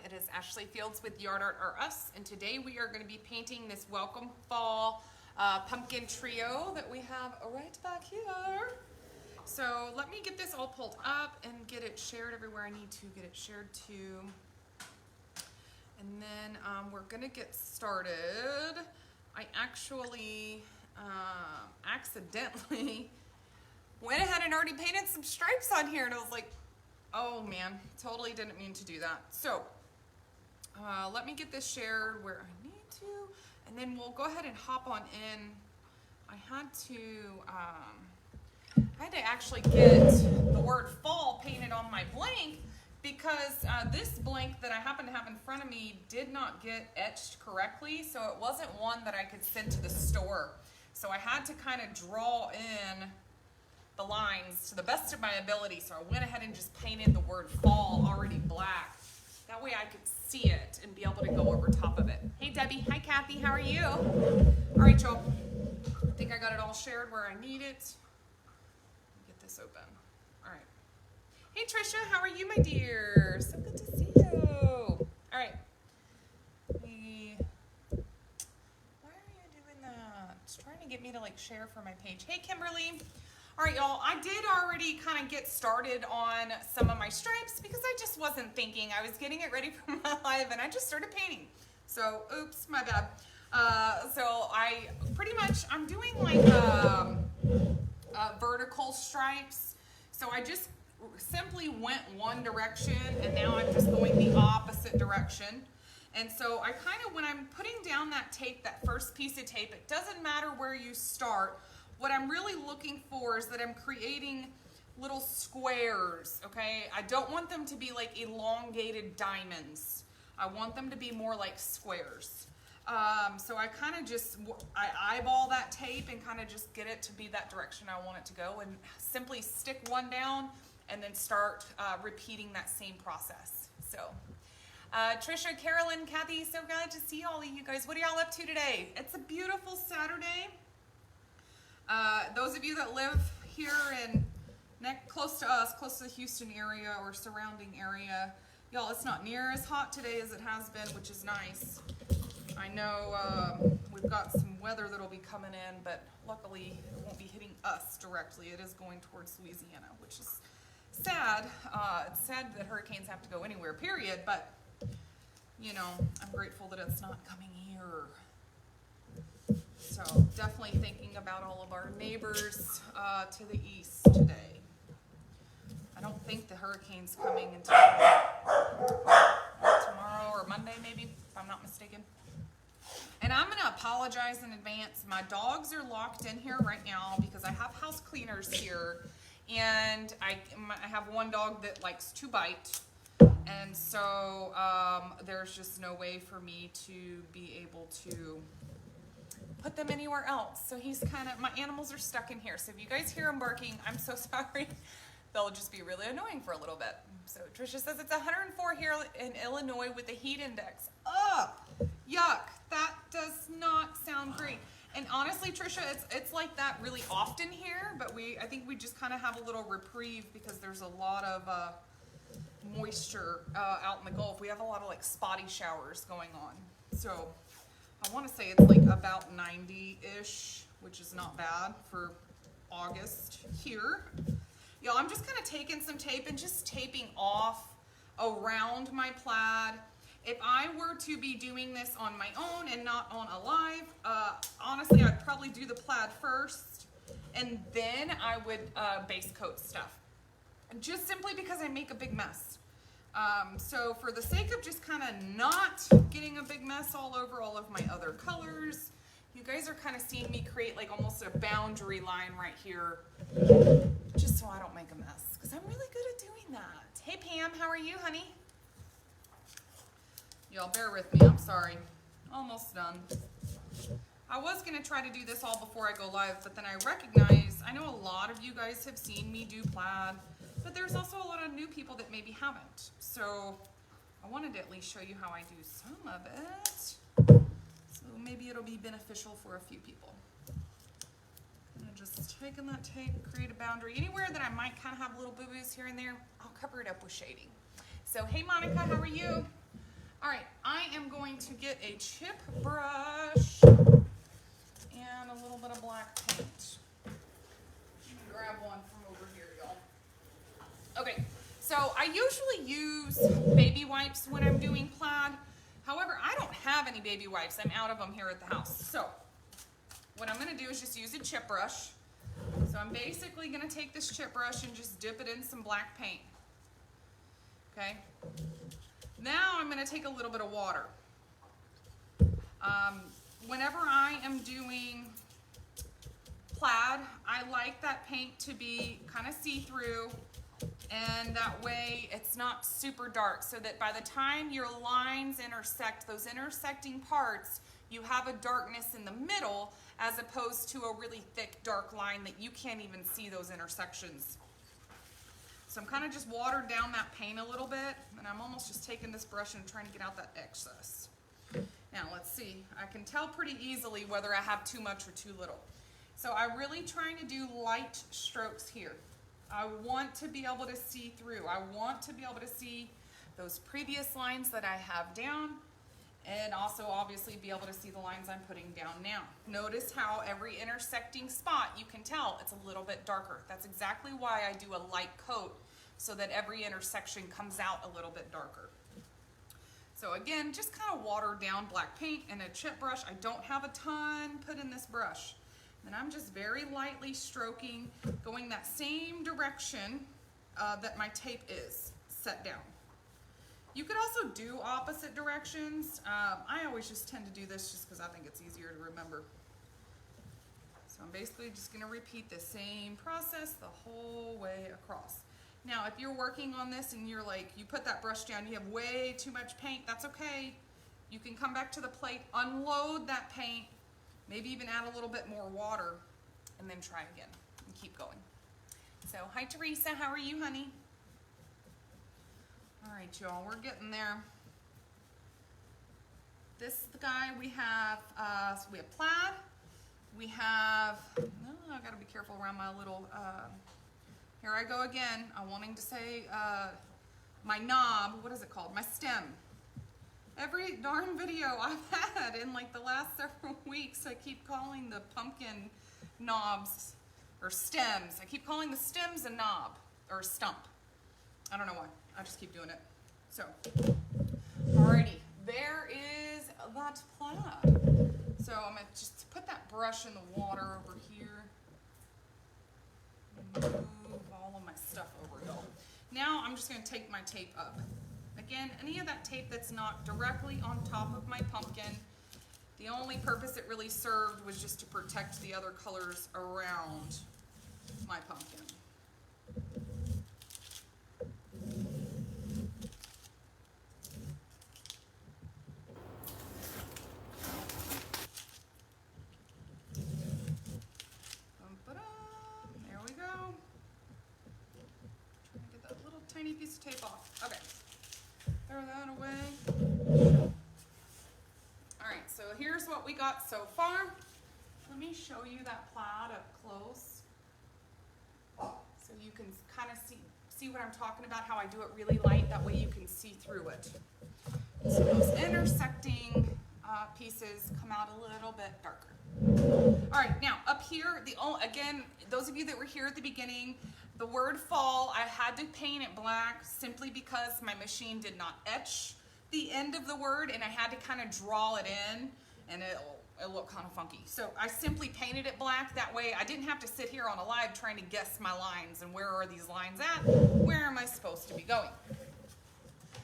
It is Ashley Fields with Yard Art or Us, and today we are going to be painting this Welcome Fall pumpkin trio that we have right back here. So let me get this all pulled up and get it shared everywhere I need to get it shared to. And then we're going to get started. I actually accidentally went ahead and already painted some stripes on here, and I was like, oh man, totally didn't mean to do that. So let me get this shared where I need to, and then we'll go ahead and hop on in. I had to actually get the word fall painted on my blank because this blank that I happen to have in front of me did not get etched correctly, so it wasn't one that I could send to the store. So I had to kind of draw in the lines to the best of my ability, so I went ahead and just painted the word fall already black. That way I could see it and be able to go over top of it. Hey Debbie, hi Kathy, how are you? All right, y'all. I think I got it all shared where I need it. Get this open. All right. Hey Trisha, how are you, my dear? So good to see you. All right. Why are you doing that? It's trying to get me to like share for my page. Hey Kimberly. All right, y'all, I did already kind of get started on some of my stripes because I just wasn't thinking. I was getting it ready for my live and I just started painting. So, oops, my bad. So I'm doing like vertical stripes. So I just simply went one direction and now I'm just going the opposite direction. And so I kind of, when I'm putting down that tape, that first piece of tape, it doesn't matter where you start. What I'm really looking for is that I'm creating little squares, okay? I don't want them to be like elongated diamonds. I want them to be more like squares. So I kind of just, I eyeball that tape and kind of just get it to be that direction I want it to go, and simply stick one down and then start repeating that same process. So Trisha, Carolyn, Kathy, so glad to see all of you guys. What are y'all up to today? It's a beautiful Saturday. Those of you that live here in close to us, close to the Houston area or surrounding area, y'all, it's not near as hot today as it has been, which is nice. I know we've got some weather that'll be coming in, but luckily it won't be hitting us directly. It is going towards Louisiana, which is sad. It's sad that hurricanes have to go anywhere, period, but you know, I'm grateful that it's not coming here. So definitely thinking about all of our neighbors to the east today. I don't think the hurricane's coming until tomorrow or Monday maybe, if I'm not mistaken. And I'm gonna apologize in advance. My dogs are locked in here right now because I have house cleaners here, and I have one dog that likes to bite. And so there's just no way for me to be able to put them anywhere else. So he's kind of, my animals are stuck in here. So if you guys hear them barking, I'm so sorry. They'll just be really annoying for a little bit. So Tricia says it's 104 here in Illinois with the heat index. Ugh, yuck. That does not sound great. And honestly, Tricia, it's like that really often here, but I think we just kind of have a little reprieve because there's a lot of moisture out in the Gulf. We have a lot of like spotty showers going on. So I want to say it's like about 90-ish, which is not bad for August here. Y'all, I'm just kind of taking some tape and just taping off around my plaid. If I were to be doing this on my own and not on a live, honestly, I'd probably do the plaid first, and then I would base coat stuff. Just simply because I make a big mess. So for the sake of just kind of not getting a big mess all over all of my other colors, you guys are kind of seeing me create like almost a boundary line right here, just so I don't make a mess, because I'm really good at doing that. Hey Pam, how are you, honey? Y'all bear with me, I'm sorry. Almost done. I was gonna try to do this all before I go live, but then I recognize, I know a lot of you guys have seen me do plaid, but there's also a lot of new people that maybe haven't. So I wanted to at least show you how I do some of it. So maybe it'll be beneficial for a few people. I'm just taking that tape, create a boundary. Anywhere that I might kind of have little boo-boos here and there, I'll cover it up with shading. So hey Monica, how are you? All right, I am going to get a chip brush and a little bit of black paint. Let me grab one from over here, y'all. Okay, so I usually use baby wipes when I'm doing plaid. However, I don't have any baby wipes. I'm out of them here at the house. So what I'm gonna do is just use a chip brush. So I'm basically gonna take this chip brush and just dip it in some black paint. Okay. Now I'm gonna take a little bit of water. Whenever I am doing plaid, I like that paint to be kind of see-through, and that way it's not super dark, so that by the time your lines intersect, those intersecting parts, you have a darkness in the middle as opposed to a really thick dark line that you can't even see those intersections. So I'm kind of just watered down that paint a little bit, and I'm almost just taking this brush and trying to get out that excess. Now let's see, I can tell pretty easily whether I have too much or too little. So I'm really trying to do light strokes here. I want to be able to see through. I want to be able to see those previous lines that I have down, and also obviously be able to see the lines I'm putting down now. Notice how every intersecting spot, you can tell it's a little bit darker. That's exactly why I do a light coat, so that every intersection comes out a little bit darker. So again, just kind of watered down black paint and a chip brush. I don't have a ton put in this brush. And I'm just very lightly stroking, going that same direction that my tape is set down. You could also do opposite directions. I always just tend to do this just because I think it's easier to remember. So I'm basically just going to repeat the same process the whole way across. Now, if you're working on this and you're like, you put that brush down, you have way too much paint, that's okay. You can come back to the plate, unload that paint, maybe even add a little bit more water, and then try again and keep going. So, hi Teresa, how are you, honey? All right, y'all, we're getting there. This is the guy we have. So we have plaid. We have, I gotta be careful around my little, here I go again. I'm wanting to say my knob, what is it called? My stem. Every darn video I've had in like the last several weeks, I keep calling the pumpkin knobs or stems. I keep calling the stems a knob or a stump. I don't know why. I just keep doing it. So, alrighty, there is that plaid. So I'm gonna just put that brush in the water over here. Move all of my stuff over, y'all. Now I'm just gonna take my tape up. Again, any of that tape that's not directly on top of my pumpkin, the only purpose it really served was just to protect the other colors around my pumpkin. There we go. Trying to get that little tiny piece of tape off. Okay. Throw that away. All right, so here's what we got so far. Let me show you that plaid up close so you can kind of see what I'm talking about, how I do it really light, that way you can see through it. So those intersecting pieces come out a little bit darker. All right, now up here, again, those of you that were here at the beginning, the word fall, I had to paint it black simply because my machine did not etch the end of the word, and I had to kind of draw it in, and it'll look kind of funky. So I simply painted it black. That way I didn't have to sit here on a live trying to guess my lines and where are these lines at? Where am I supposed to be going?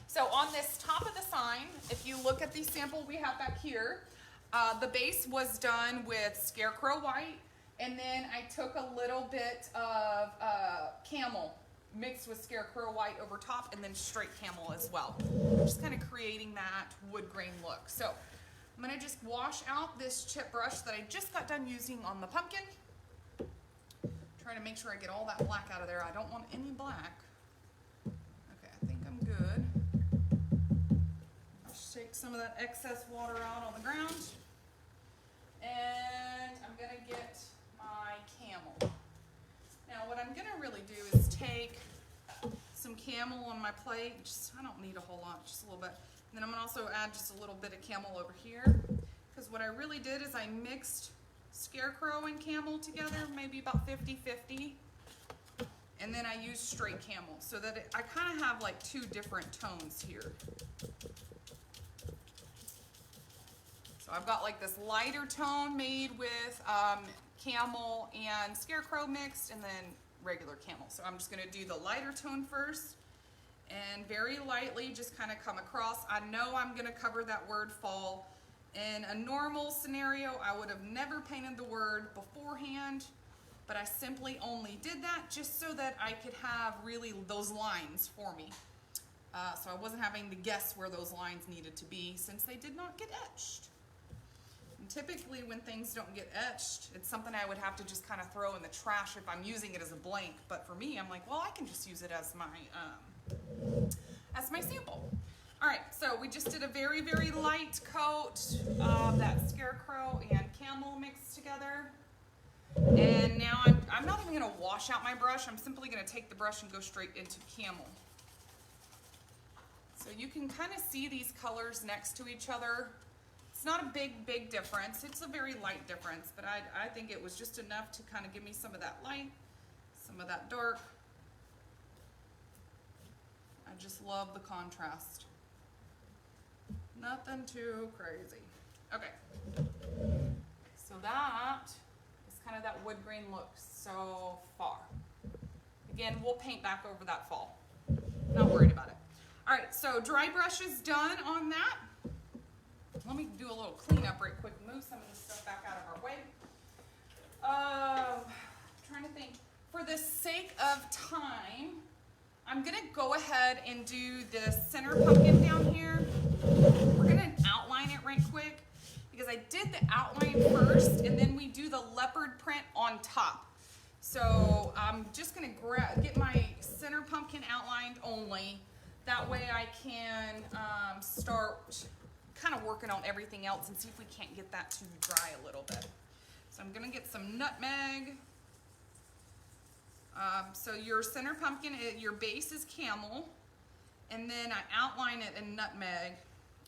So on this top of the sign, if you look at the sample we have back here, the base was done with Scarecrow white, and then I took a little bit of camel mixed with Scarecrow white over top, and then straight camel as well. Just kind of creating that wood grain look. So I'm going to just wash out this chip brush that I just got done using on the pumpkin. Trying to make sure I get all that black out of there. I don't want any black. Okay, I think I'm good. Just take some of that excess water out on the ground. And I'm going to get my camel. Now what I'm going to really do is take some camel on my plate. I don't need a whole lot, just a little bit. Then I'm gonna also add just a little bit of camel over here, because what I really did is I mixed scarecrow and camel together, maybe about 50-50. And then I used straight camel, so that I kind of have like two different tones here. So I've got like this lighter tone made with camel and scarecrow mixed, and then regular camel. So I'm just gonna do the lighter tone first, and very lightly just kind of come across. I know I'm gonna cover that word fall. In a normal scenario, I would have never painted the word beforehand, but I simply only did that just so that I could have really those lines for me. So I wasn't having to guess where those lines needed to be, since they did not get etched. And typically when things don't get etched, it's something I would have to just kind of throw in the trash if I'm using it as a blank. But for me, I'm like, well, I can just use it as my sample. All right, so we just did a very, very light coat of that scarecrow and camel mixed together. And now I'm not even gonna wash out my brush. I'm simply gonna take the brush and go straight into camel. So you can kind of see these colors next to each other. It's not a big difference. It's a very light difference, but I think it was just enough to kind of give me some of that light, some of that dark. I just love the contrast. Nothing too crazy. Okay, so that is kind of that wood grain look so far. Again, we'll paint back over that fall. Not worried about it. All right, so dry brush is done on that. Let me do a little cleanup right quick, move some of this stuff back out of our way. Trying to think. For the sake of time, I'm gonna go ahead and do the center pumpkin down here. We're gonna outline it right quick, because I did the outline first and then we do the leopard print on top. So I'm just gonna get my center pumpkin outlined only. That way I can start kind of working on everything else and see if we can't get that to dry a little bit. So I'm gonna get some nutmeg. So your center pumpkin, your base is camel, and then I outline it in nutmeg,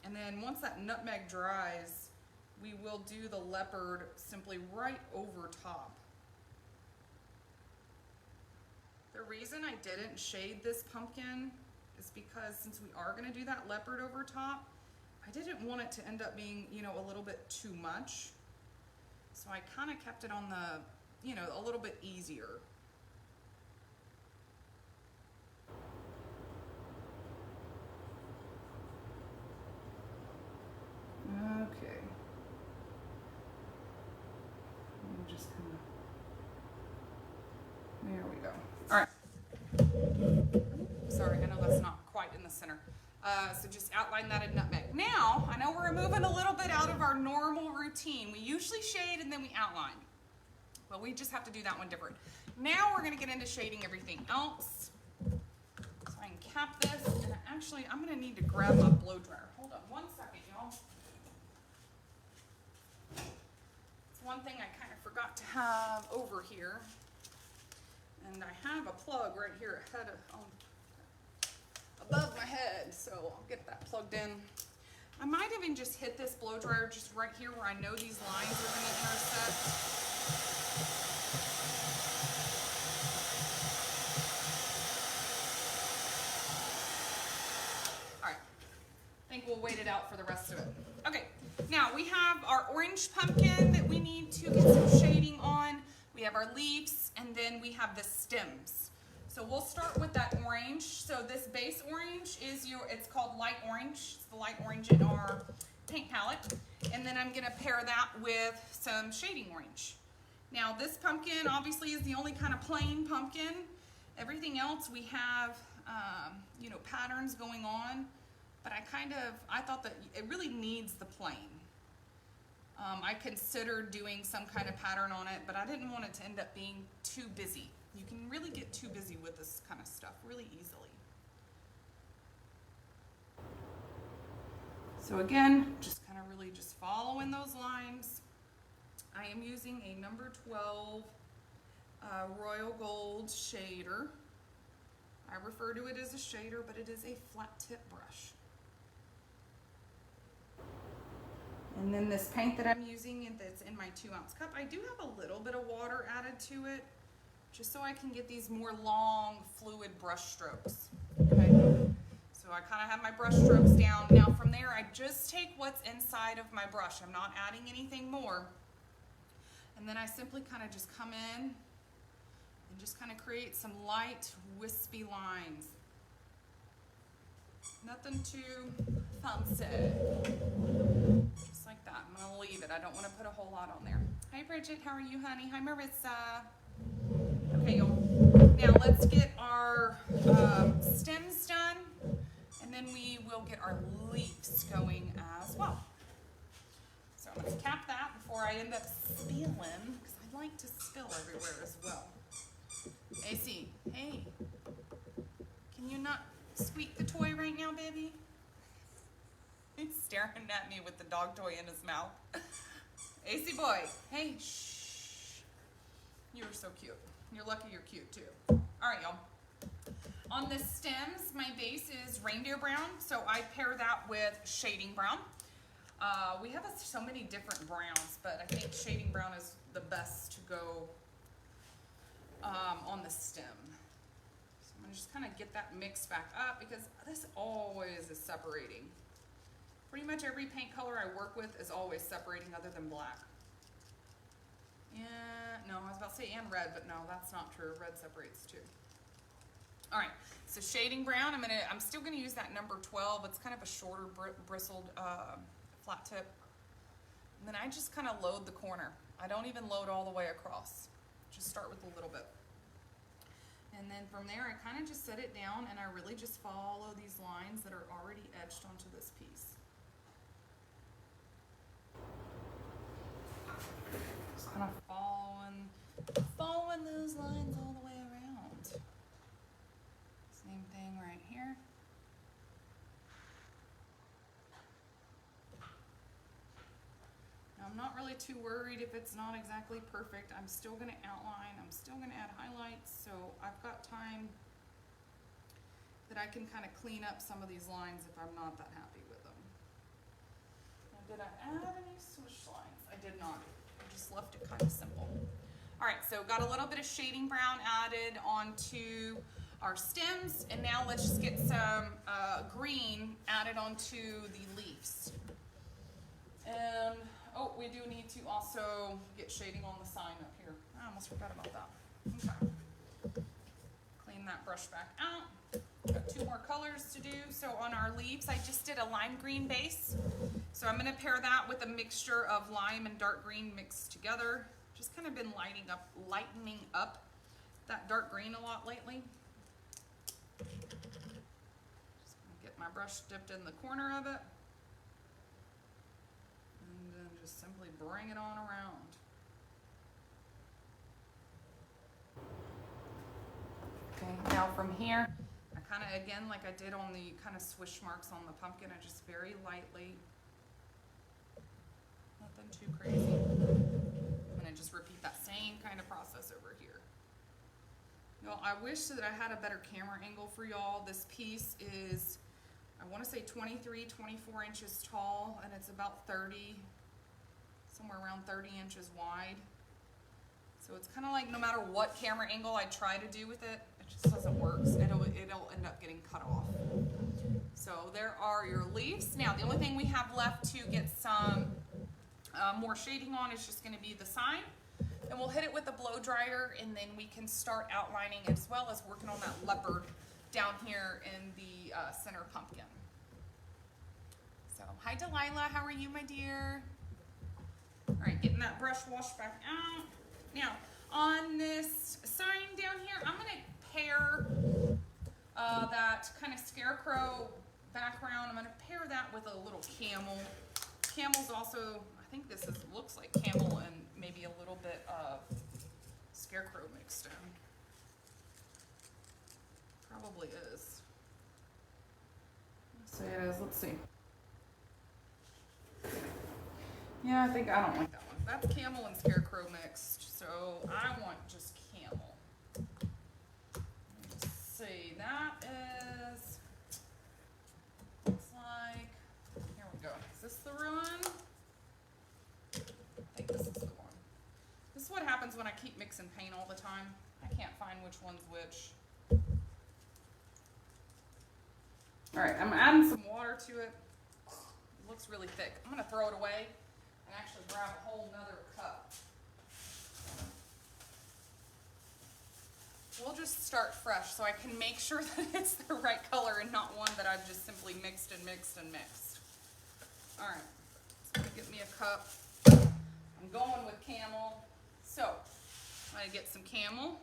and then once that nutmeg dries, we will do the leopard simply right over top. The reason I didn't shade this pumpkin is because since we are going to do that leopard over top, I didn't want it to end up being, you know, a little bit too much. So I kind of kept it on the, you know, a little bit easier. Okay. Let me just kind of, there we go. All right. Sorry, I know that's not quite in the center. So just outline that in nutmeg. Now, I know we're moving a little bit out of our normal routine. We usually shade and then we outline. But we just have to do that one different. Now we're going to get into shading everything else. So I can cap this. And actually, I'm going to need to grab my blow dryer. Hold on one second, y'all. It's one thing I kind of forgot to have over here. And I have a plug right here ahead of, above my head, so I'll get that plugged in. I might even just hit this blow dryer just right here where I know these lines are going to intersect. All right, I think we'll wait it out for the rest of it. Okay, now we have our orange pumpkin that we need to get some shading on. We have our leaves, and then we have the stems. So we'll start with that orange. So this base orange is it's called light orange. It's the light orange in our paint palette. And then I'm gonna pair that with some shading orange. Now this pumpkin obviously is the only kind of plain pumpkin. Everything else we have, you know, patterns going on, but I thought that it really needs the plain. I considered doing some kind of pattern on it, but I didn't want it to end up being too busy. You can really get too busy with this kind of stuff really easily. So again, just kind of really just following those lines. I am using a number 12 Royal Gold shader. I refer to it as a shader, but it is a flat tip brush. And then this paint that I'm using that's in my 2-ounce cup, I do have a little bit of water added to it, just so I can get these more long, fluid brush strokes, okay? So I kind of have my brush strokes down. Now from there, I just take what's inside of my brush. I'm not adding anything more. And then I simply kind of just come in and just kind of create some light, wispy lines. Nothing too fancy. Just like that. I'm going to leave it. I don't want to put a whole lot on there. Hi, Bridget. How are you, honey? Hi, Marissa. Okay, y'all. Now let's get our stems done, and then we will get our leaves going as well. So I'm going to cap that before I end up spilling, because I like to spill everywhere as well. AC, hey, can you not squeak the toy right now, baby? He's staring at me with the dog toy in his mouth. AC boy, hey, shh. You are so cute. You're lucky you're cute too. All right, y'all. On the stems, my base is reindeer brown, so I pair that with shading brown. We have so many different browns, but I think shading brown is the best to go on the stem. So I'm gonna just kind of get that mixed back up, because this always is separating. Pretty much every paint color I work with is always separating other than black. Yeah, no, I was about to say and red, but no, that's not true. Red separates too. All right, so shading brown, I'm still gonna use that number 12. It's kind of a shorter bristled flat tip. And then I just kind of load the corner. I don't even load all the way across. Just start with a little bit. And then from there, I kind of just set it down, and I really just follow these lines that are already etched onto this piece. Just kind of following those lines all the way around. Same thing right here. Now, I'm not really too worried if it's not exactly perfect. I'm still going to outline. I'm still going to add highlights. So I've got time that I can kind of clean up some of these lines if I'm not that happy with them. Now, did I add any swoosh lines? I did not. I just left it kind of simple. All right, so got a little bit of shading brown added onto our stems, and now let's just get some green added onto the leaves. And oh, we do need to also get shading on the sign up here. I almost forgot about that. Okay. Clean that brush back out. Got 2 more colors to do. So on our leaves, I just did a lime green base. So I'm going to pair that with a mixture of lime and dark green mixed together. Just kind of been lightening up that dark green a lot lately. Just gonna get my brush dipped in the corner of it. And then just simply bring it on around. Okay, now from here, I kind of, again, like I did on the kind of swish marks on the pumpkin, I just very lightly, nothing too crazy. I'm gonna just repeat that same kind of process over here. Y'all, I wish that I had a better camera angle for y'all. This piece is, I want to say 23, 24 inches tall, and it's about 30, somewhere around 30 inches wide. So it's kind of like no matter what camera angle I try to do with it, it just doesn't work. It'll end up getting cut off. So there are your leaves. Now the only thing we have left to get some more shading on is just going to be the sign. And we'll hit it with a blow dryer, and then we can start outlining as well as working on that leopard down here in the center pumpkin. So, hi Delilah, how are you, my dear? All right, getting that brush washed back out. Now, on this sign down here, I'm going to pair that kind of scarecrow background. I'm going to pair that with a little camel. Camel's also, I think this looks like camel and maybe a little bit of scarecrow mixed in. Probably is. Let's say it is. Let's see. Yeah, I don't like that one. That's camel and scarecrow mixed, so I want just camel. Let's see. That is, looks like, here we go. Is this the one? mix and paint all the time. I can't find which one's which. All right, I'm adding some water to it. It looks really thick. I'm gonna throw it away and actually grab a whole nother cup. We'll just start fresh so I can make sure that it's the right color and not one that I've just simply mixed and mixed and mixed. All right, so get me a cup. I'm going with camel. So I'm gonna get some camel.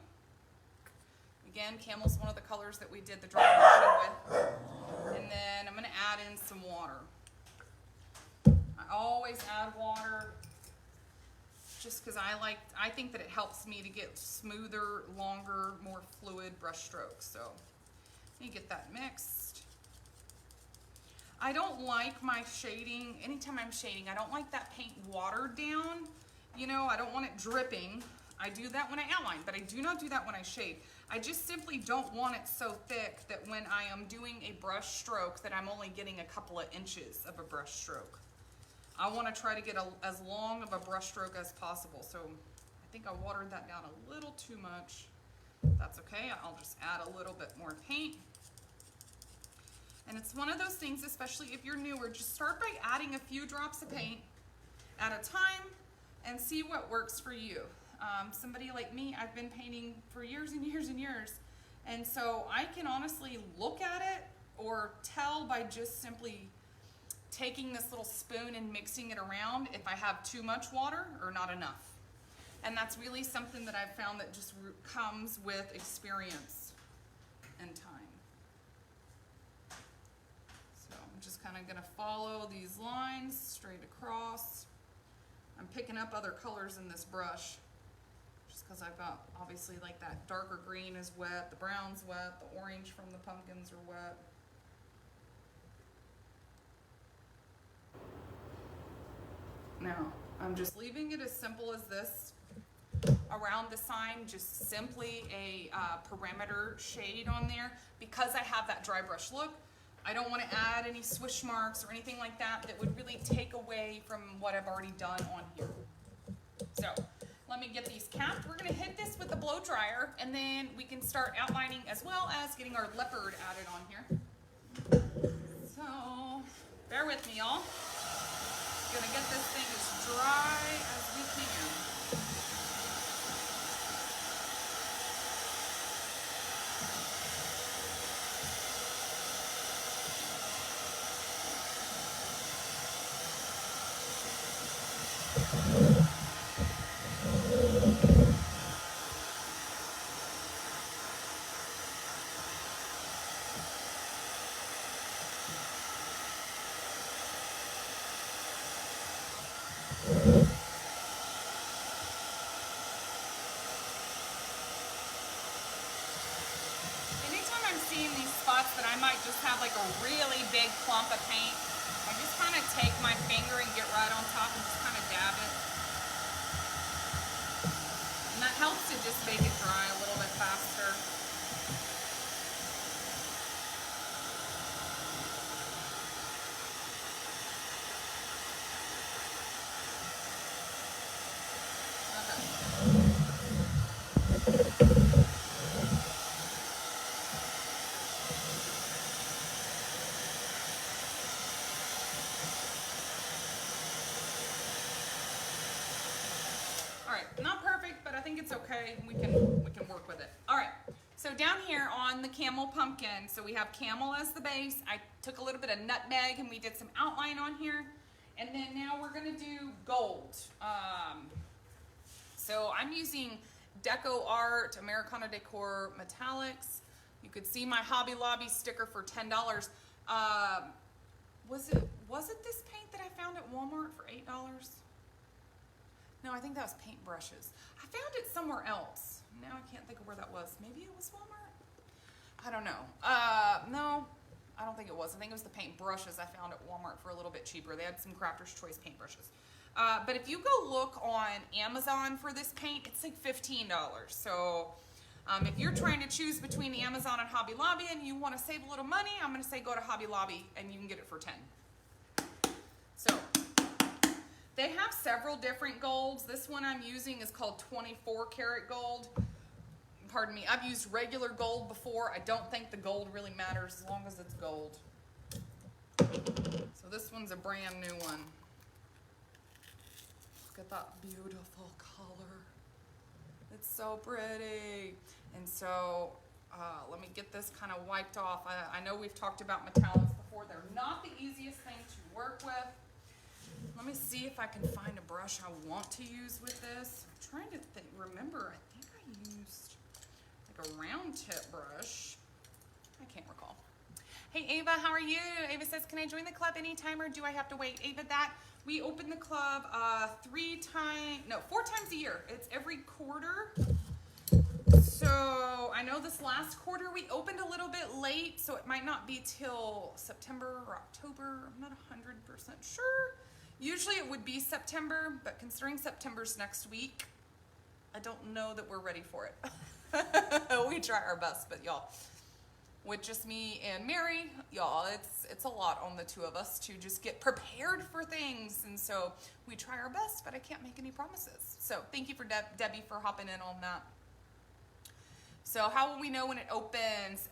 Again, camel's one of the colors that we did the dry brushing with. And then I'm gonna add in some water. I always add water just because I think that it helps me to get smoother, longer, more fluid brush strokes. So let me get that mixed. I don't like my shading, anytime I'm shading, I don't like that paint watered down. You know, I don't want it dripping. I do that when I outline, but I do not do that when I shade. I just simply don't want it so thick that when I am doing a brush stroke that I'm only getting a couple of inches of a brush stroke. I want to try to get as long of a brush stroke as possible. So I think I watered that down a little too much. That's okay, I'll just add a little bit more paint. And it's one of those things, especially if you're newer, just start by adding a few drops of paint at a time and see what works for you. Somebody like me, I've been painting for years and years and years. And so I can honestly look at it or tell by just simply taking this little spoon and mixing it around if I have too much water or not enough. And that's really something that I've found that just comes with experience and time. So I'm just kind of gonna follow these lines straight across. I'm picking up other colors in this brush just because I've got obviously like that darker green is wet, the brown's wet, the orange from the pumpkins are wet. Now, I'm just leaving it as simple as this. Around the sign, just simply a perimeter shade on there. Because I have that dry brush look, I don't want to add any swish marks or anything like that that would really take away from what I've already done on here. So, let me get these capped. We're going to hit this with a blow dryer, and then we can start outlining as well as getting our leopard added on here. So, bear with me, y'all. Gonna get this thing as dry as we can. That I might just have like a really big clump of paint, I just kind of take my finger and get right on top and just kind of dab it. And that helps to just make it dry a little bit faster. Not perfect, but I think it's okay. We can work with it. All right, so down here on the camel pumpkin, so we have camel as the base. I took a little bit of nutmeg and we did some outline on here. And then now we're gonna do gold. So I'm using Decor Americana Decor Metallics. You could see my Hobby Lobby sticker for $10. Was it this paint that I found at Walmart for $8? No, I think that was paint brushes. I found it somewhere else. Now I can't think of where that was. Maybe it was Walmart? I don't know. No, I don't think it was. I think it was the paint brushes I found at Walmart for a little bit cheaper. They had some Crafter's Choice paint brushes. But if you go look on Amazon for this paint, it's like $15. So if you're trying to choose between Amazon and Hobby Lobby and you want to save a little money, I'm going to say go to Hobby Lobby and you can get it for $10. So They have several different golds. This one I'm using is called 24 karat gold. Pardon me, I've used regular gold before. I don't think the gold really matters as long as it's gold. So this one's a brand new one. Look at that beautiful color. It's so pretty. And so let me get this kind of wiped off. I know we've talked about metallics before. They're not the easiest thing to work with. Let me see if I can find a brush I want to use with this. I'm trying to remember, I think I used like a round tip brush. I can't recall. Hey Ava, how are you? Ava says, can I join the club anytime or do I have to wait? Ava, we open the club 4 times a year. It's every quarter. So I know this last quarter we opened a little bit late, so it might not be till September or October. I'm not 100% sure. Usually it would be September, but considering September's next week, I don't know that we're ready for it. We try our best, but y'all, with just me and Mary, y'all, it's a lot on the two of us to just get prepared for things. And so we try our best, but I can't make any promises. So thank you for Debbie for hopping in on that. So how will we know when it opens?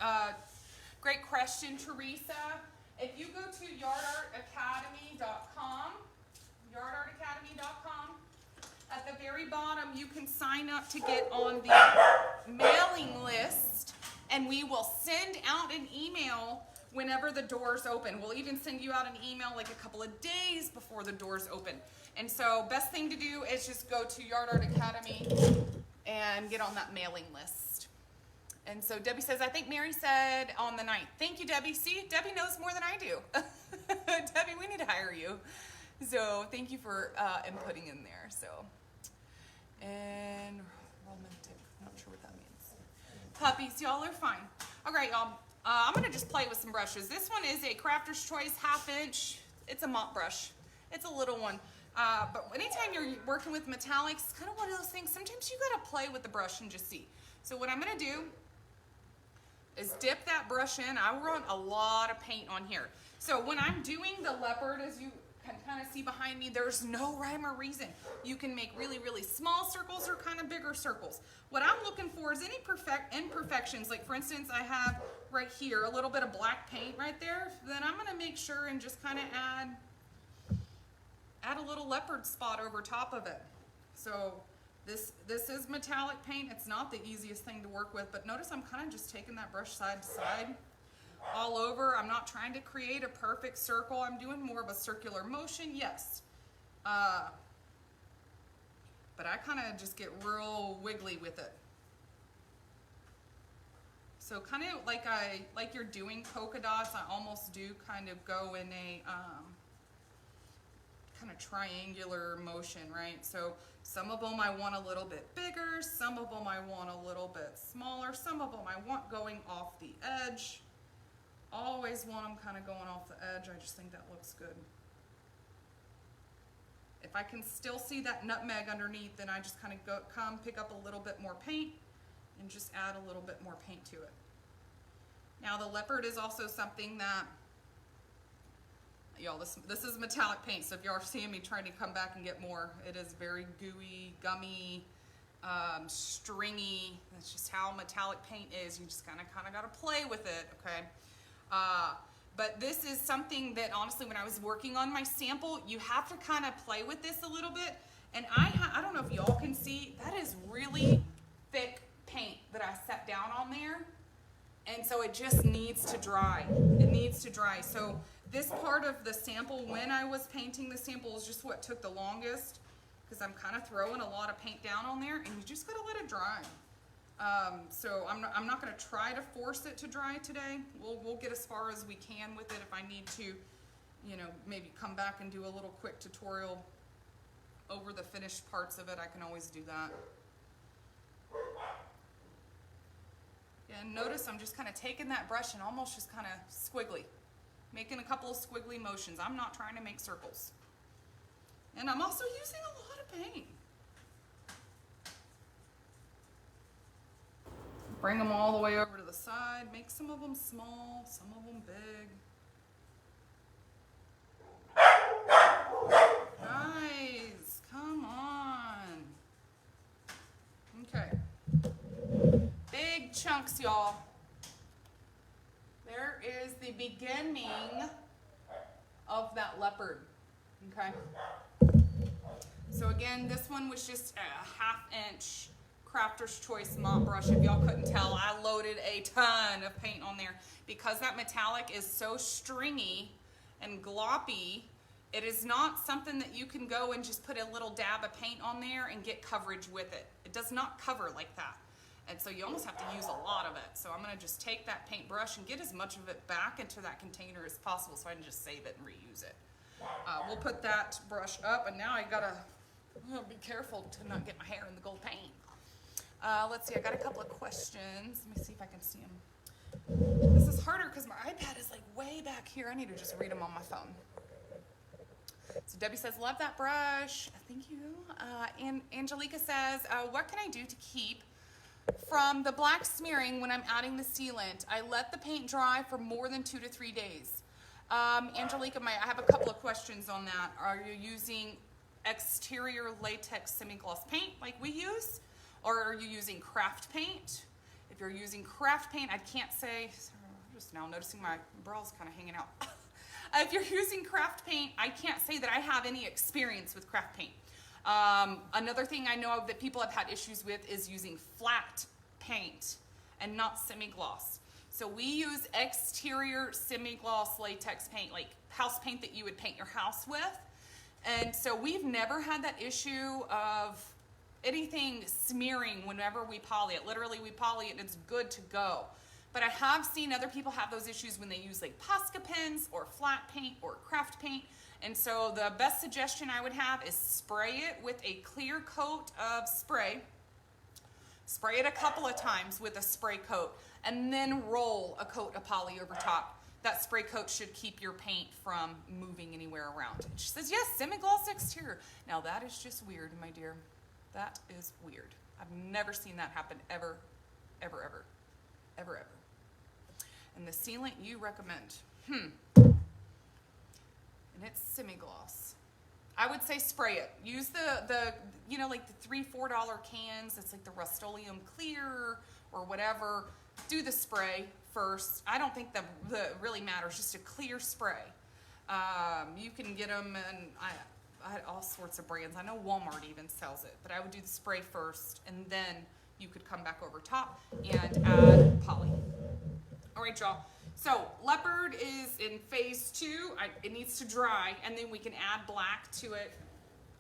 Great question, Teresa. If you go to yardartacademy.com, at the very bottom, you can sign up to get on the mailing list, and we will send out an email whenever the doors open. We'll even send you out an email like a couple of days before the doors open. And so best thing to do is just go to Yard Art Academy and get on that mailing list. And so Debbie says, I think Mary said on the 9th. Thank you, Debbie. See, Debbie knows more than I do. Debbie, we need to hire you. So thank you for inputting in there. So, and romantic, I'm not sure what that means. Puppies, y'all are fine. All right, y'all. I'm gonna just play with some brushes. This one is a Crafter's Choice 1/2 inch. It's a mop brush. It's a little one. But anytime you're working with metallics, it's kind of one of those things. Sometimes you gotta play with the brush and just see. So what I'm gonna do is dip that brush in. I run a lot of paint on here. So when I'm doing the leopard, as you can kind of see behind me, there's no rhyme or reason. You can make really, really small circles or kind of bigger circles. What I'm looking for is any imperfections. Like for instance, I have right here a little bit of black paint right there. Then I'm gonna make sure and just kind of add a little leopard spot over top of it. So this is metallic paint. It's not the easiest thing to work with, but notice I'm kind of just taking that brush side to side all over. I'm not trying to create a perfect circle. I'm doing more of a circular motion, yes. But I kind of just get real wiggly with it. So kind of like you're doing polka dots, I almost do kind of go in a kind of triangular motion, right? So some of them I want a little bit bigger, some of them I want a little bit smaller, some of them I want going off the edge. Always want them kind of going off the edge. I just think that looks good. If I can still see that nutmeg underneath, then I just kind of come pick up a little bit more paint and just add a little bit more paint to it. Now the leopard is also something that, y'all, this is metallic paint, so if y'all are seeing me trying to come back and get more, it is very gooey, gummy, stringy. That's just how metallic paint is. You just kind of got to play with it, okay? But this is something that honestly, when I was working on my sample, you have to kind of play with this a little bit. And I don't know if y'all can see, that is really thick paint that I set down on there. And so it just needs to dry. It needs to dry. So this part of the sample, when I was painting the sample, is just what took the longest, because I'm kind of throwing a lot of paint down on there, and you just gotta let it dry. So I'm not going to try to force it to dry today. We'll get as far as we can with it. If I need to, you know, maybe come back and do a little quick tutorial over the finished parts of it, I can always do that. Yeah, and notice I'm just kind of taking that brush and almost just kind of squiggly, making a couple of squiggly motions. I'm not trying to make circles. And I'm also using a lot of paint. Bring them all the way over to the side. Make some of them small, some of them big. Nice. chunks, y'all. There is the beginning of that leopard, okay? So again, this one was just a 1/2 inch Crafter's Choice mop brush. If y'all couldn't tell, I loaded a ton of paint on there. Because that metallic is so stringy and gloppy, it is not something that you can go and just put a little dab of paint on there and get coverage with it. It does not cover like that. And so you almost have to use a lot of it. So I'm gonna just take that paintbrush and get as much of it back into that container as possible so I can just save it and reuse it. We'll put that brush up, and now I gotta be careful to not get my hair in the gold paint. Let's see, I got a couple of questions. Let me see if I can see them. This is harder because my iPad is like way back here. I need to just read them on my phone. So Debbie says, love that brush. Thank you. And Angelica says, what can I do to keep from the black smearing when I'm adding the sealant? I let the paint dry for more than 2 to 3 days. Angelica, I have a couple of questions on that. Are you using exterior latex semi-gloss paint like we use? Or are you using craft paint? If you're using craft paint, I can't say, I'm just now noticing my brow's kind of hanging out. If you're using craft paint, I can't say that I have any experience with craft paint. Another thing I know of that people have had issues with is using flat paint and not semi-gloss. So we use exterior semi-gloss latex paint, like house paint that you would paint your house with. And so we've never had that issue of anything smearing whenever we poly it. Literally, we poly it and it's good to go. But I have seen other people have those issues when they use like Posca pens or flat paint or craft paint. And so the best suggestion I would have is spray it with a clear coat of spray. Spray it a couple of times with a spray coat and then roll a coat of poly over top. That spray coat should keep your paint from moving anywhere around. And she says, yes, semi-gloss exterior. Now that is just weird, my dear. That is weird. I've never seen that happen ever, ever, ever, ever, ever. And the sealant you recommend, and it's semi-gloss. I would say spray it. Use the you know, like the $3-4 cans. It's like the Rust-Oleum Clear or whatever. Do the spray first. I don't think that really matters. Just a clear spray. You can get them, and I had all sorts of brands. I know Walmart even sells it, but I would do the spray first, and then you could come back over top and add poly. All right, y'all. So leopard is in phase 2. It needs to dry, and then we can add black to it.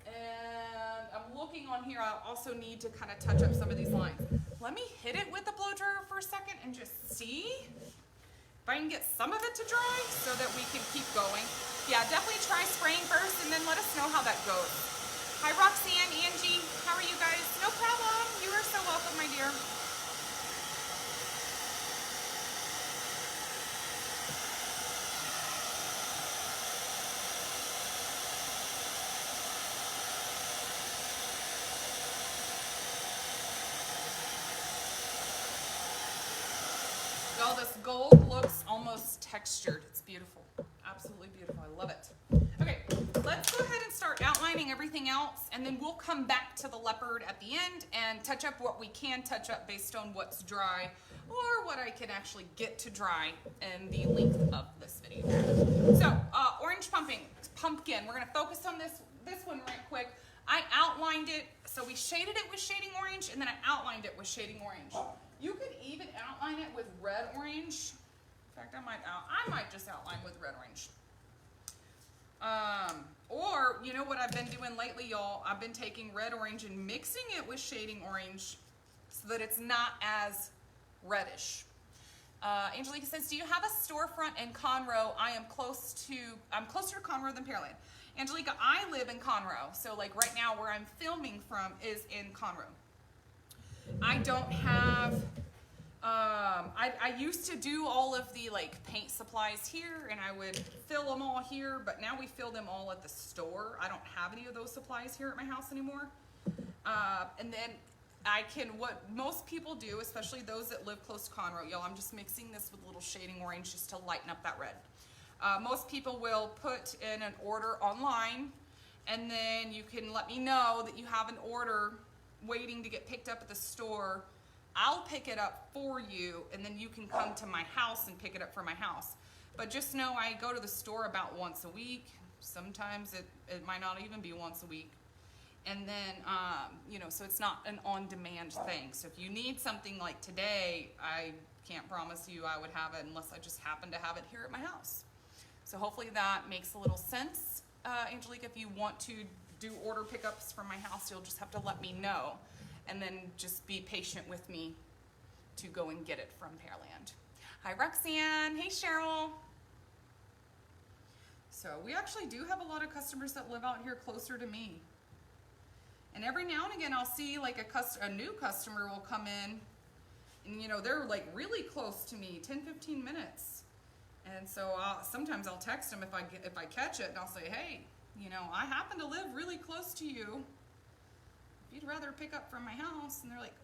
And I'm looking on here. I also need to kind of touch up some of these lines. Let me hit it with the blow dryer for a second and just see if I can get some of it to dry so that we can keep going. Yeah, definitely try spraying first and then let us know how that goes. Hi, Roxanne, Angie, how are you guys? No problem. You are so welcome, my dear. Y'all, this gold looks almost textured. It's beautiful. Absolutely beautiful. I love it. Okay, let's go ahead and start outlining everything else, and then we'll come back to the leopard at the end and touch up what we can touch up based on what's dry or what I can actually get to dry in the length of this video. So, orange pumpkin. We're going to focus on this one right quick. I outlined it, so we shaded it with shading orange, and then I outlined it with shading orange. You could even outline it with red orange. In fact, I might just outline with red orange. Or, you know what I've been doing lately, y'all? I've been taking red orange and mixing it with shading orange so that it's not as reddish. Angelica says, do you have a storefront in Conroe? I'm closer to Conroe than Pearland. Angelica, I live in Conroe. So like right now where I'm filming from is in Conroe. I don't have, I used to do all of the like paint supplies here, and I would fill them all here, but now we fill them all at the store. I don't have any of those supplies here at my house anymore. And then what most people do, especially those that live close to Conroe, y'all, I'm just mixing this with a little shading orange just to lighten up that red. Most people will put in an order online, and then you can let me know that you have an order waiting to get picked up at the store, I'll pick it up for you, and then you can come to my house and pick it up from my house. But just know I go to the store about once a week. Sometimes it might not even be once a week. And then, you know, so it's not an on-demand thing. So if you need something like today, I can't promise you I would have it unless I just happen to have it here at my house. So hopefully that makes a little sense. Angelique, if you want to do order pickups from my house, you'll just have to let me know. And then just be patient with me to go and get it from Pearland. Hi, Roxanne. Hey, Cheryl. So we actually do have a lot of customers that live out here closer to me. And every now and again, I'll see like a new customer will come in, and you know, they're like really close to me, 10, 15 minutes. And so sometimes I'll text them if I catch it, and I'll say, hey, you know, I happen to live really close to you. If you'd rather pick up from my house, and they're like,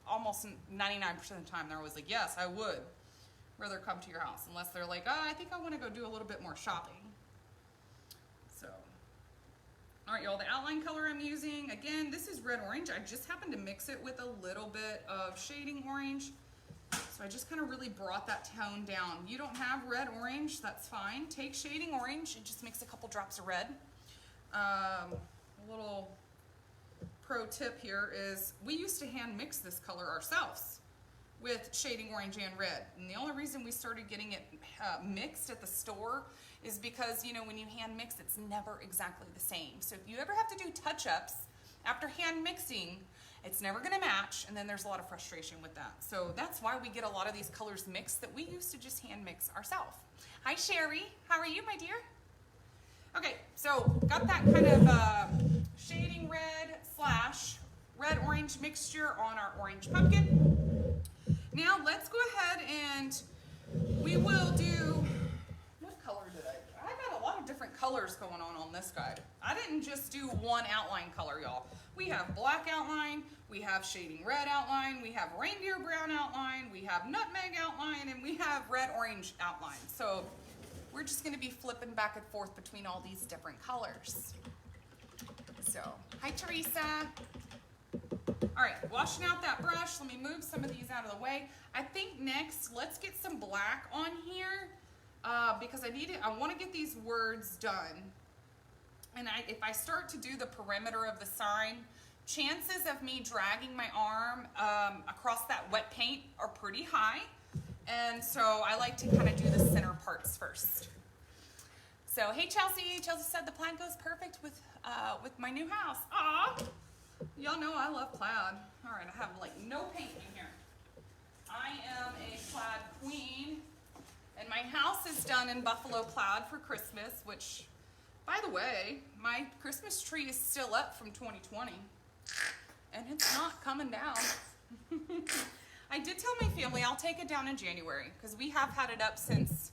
almost 99% of the time, they're always like, yes, I would rather come to your house, unless they're like, oh, I think I want to go do a little bit more shopping. So, all right, y'all, the outline color I'm using, again, this is red orange. I just happened to mix it with a little bit of shading orange. So I just kind of really brought that tone down. You don't have red orange, that's fine. Take shading orange and just mix a couple drops of red. A little pro tip here is we used to hand mix this color ourselves with shading orange and red. And the only reason we started getting it mixed at the store is because, you know, when you hand mix, it's never exactly the same. So if you ever have to do touch-ups after hand mixing, it's never gonna match, and then there's a lot of frustration with that. So that's why we get a lot of these colors mixed that we used to just hand mix ourselves. Hi, Sherry. How are you, my dear? Okay, so got that kind of shading red / red-orange mixture on our orange pumpkin. Now let's go ahead and we will do, what color did I got a lot of different colors going on this guy. I didn't just do one outline color, y'all. We have black outline, we have shading red outline, we have reindeer brown outline, we have nutmeg outline, and we have red-orange outline. So we're just gonna be flipping back and forth between all these different colors. So, hi Teresa. All right, washing out that brush. Let me move some of these out of the way. I think next, let's get some black on here because I want to get these words done. And if I start to do the perimeter of the sign, chances of me dragging my arm across that wet paint are pretty high. And so I like to kind of do the center parts first. So, hey Chelsea. Chelsea said the plaid goes perfect with my new house. Aw. Y'all know I love plaid. All right, I have like no paint in here. I am a plaid queen, and my house is done in buffalo plaid for Christmas, which, by the way, my Christmas tree is still up from 2020, and it's not coming down. I did tell my family I'll take it down in January, because we have had it up since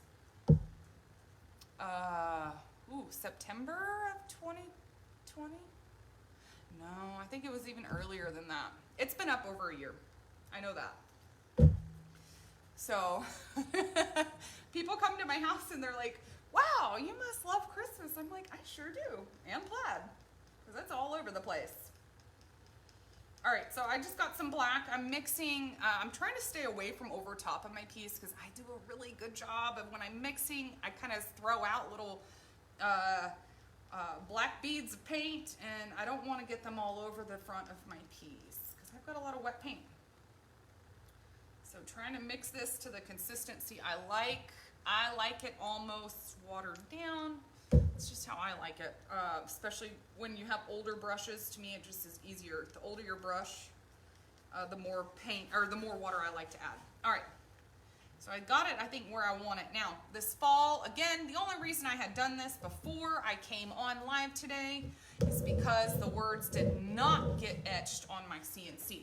September of 2020. No, I think it was even earlier than that. It's been up over a year. I know that. So, people come to my house and they're like, wow, you must love Christmas. I'm like, I sure do. And plaid. Because that's all over the place. All right, so I just got some black. I'm mixing. I'm trying to stay away from over top of my piece because I do a really good job of when I'm mixing, I kind of throw out little black beads of paint, and I don't want to get them all over the front of my piece because I've got a lot of wet paint. So trying to mix this to the consistency I like. I like it almost watered down. It's just how I like it, especially when you have older brushes. To me, it just is easier. The older your brush, the more paint, or the more water I like to add. All right. So I got it, I think, where I want it. Now, this fall, again, the only reason I had done this before I came on live today is because the words did not get etched on my CNC.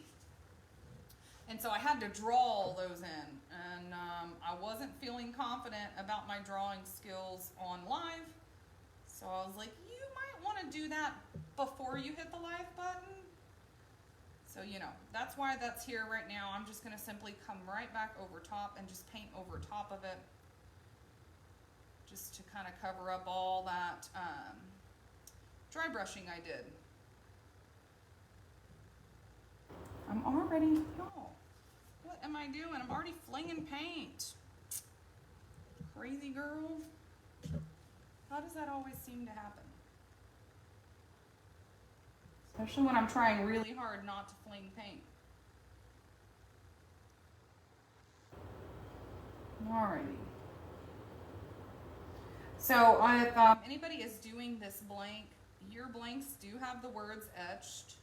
And so I had to draw those in. And I wasn't feeling confident about my drawing skills on live. So I was like, you might want to do that before you hit the live button. So, you know, that's why that's here right now. I'm just going to simply come right back over top and just paint over top of it. Just to kind of cover up all that dry brushing I did. I'm already, no, am I doing? I'm already flinging paint. Crazy girl. How does that always seem to happen? Especially when I'm trying really hard not to fling paint. Alrighty. So if anybody is doing this blank, your blanks do have the words etched.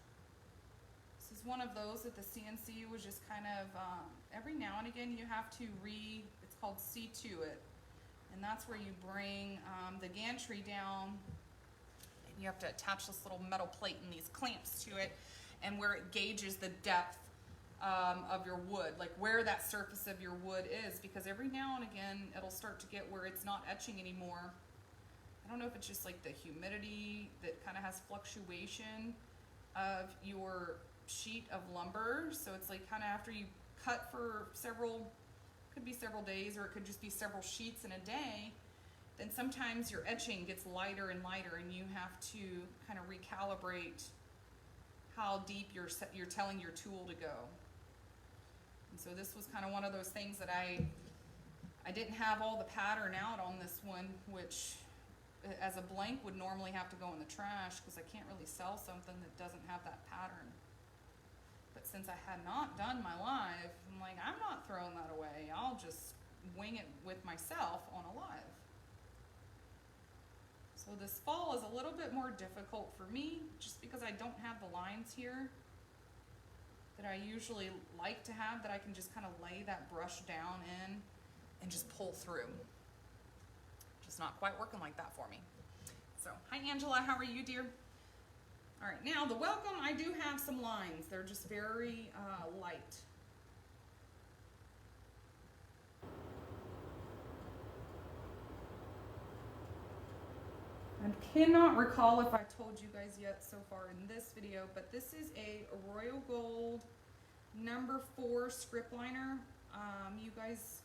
This is one of those that the CNC was just kind of, every now and again you have to it's called see to it. And that's where you bring the gantry down, and you have to attach this little metal plate and these clamps to it, and where it gauges the depth of your wood, like where that surface of your wood is, because every now and again it'll start to get where it's not etching anymore. I don't know if it's just like the humidity that kind of has fluctuation of your sheet of lumber. So it's like kind of after you cut for could be several days, or it could just be several sheets in a day, then sometimes your etching gets lighter and lighter, and you have to kind of recalibrate how deep you're telling your tool to go. And so this was kind of one of those things that I didn't have all the pattern out on this one, which as a blank would normally have to go in the trash because I can't really sell something that doesn't have that pattern. But since I had not done my live, I'm like, I'm not throwing that away. I'll just wing it with myself on a live. So this fall is a little bit more difficult for me just because I don't have the lines here that I usually like to have, that I can just kind of lay that brush down in and just pull through. Just not quite working like that for me. So, hi Angela, how are you, dear? All right, now the welcome, I do have some lines. They're just very light. I cannot recall if I told you guys yet so far in this video, but this is a Royal Gold number 4 script liner. You guys,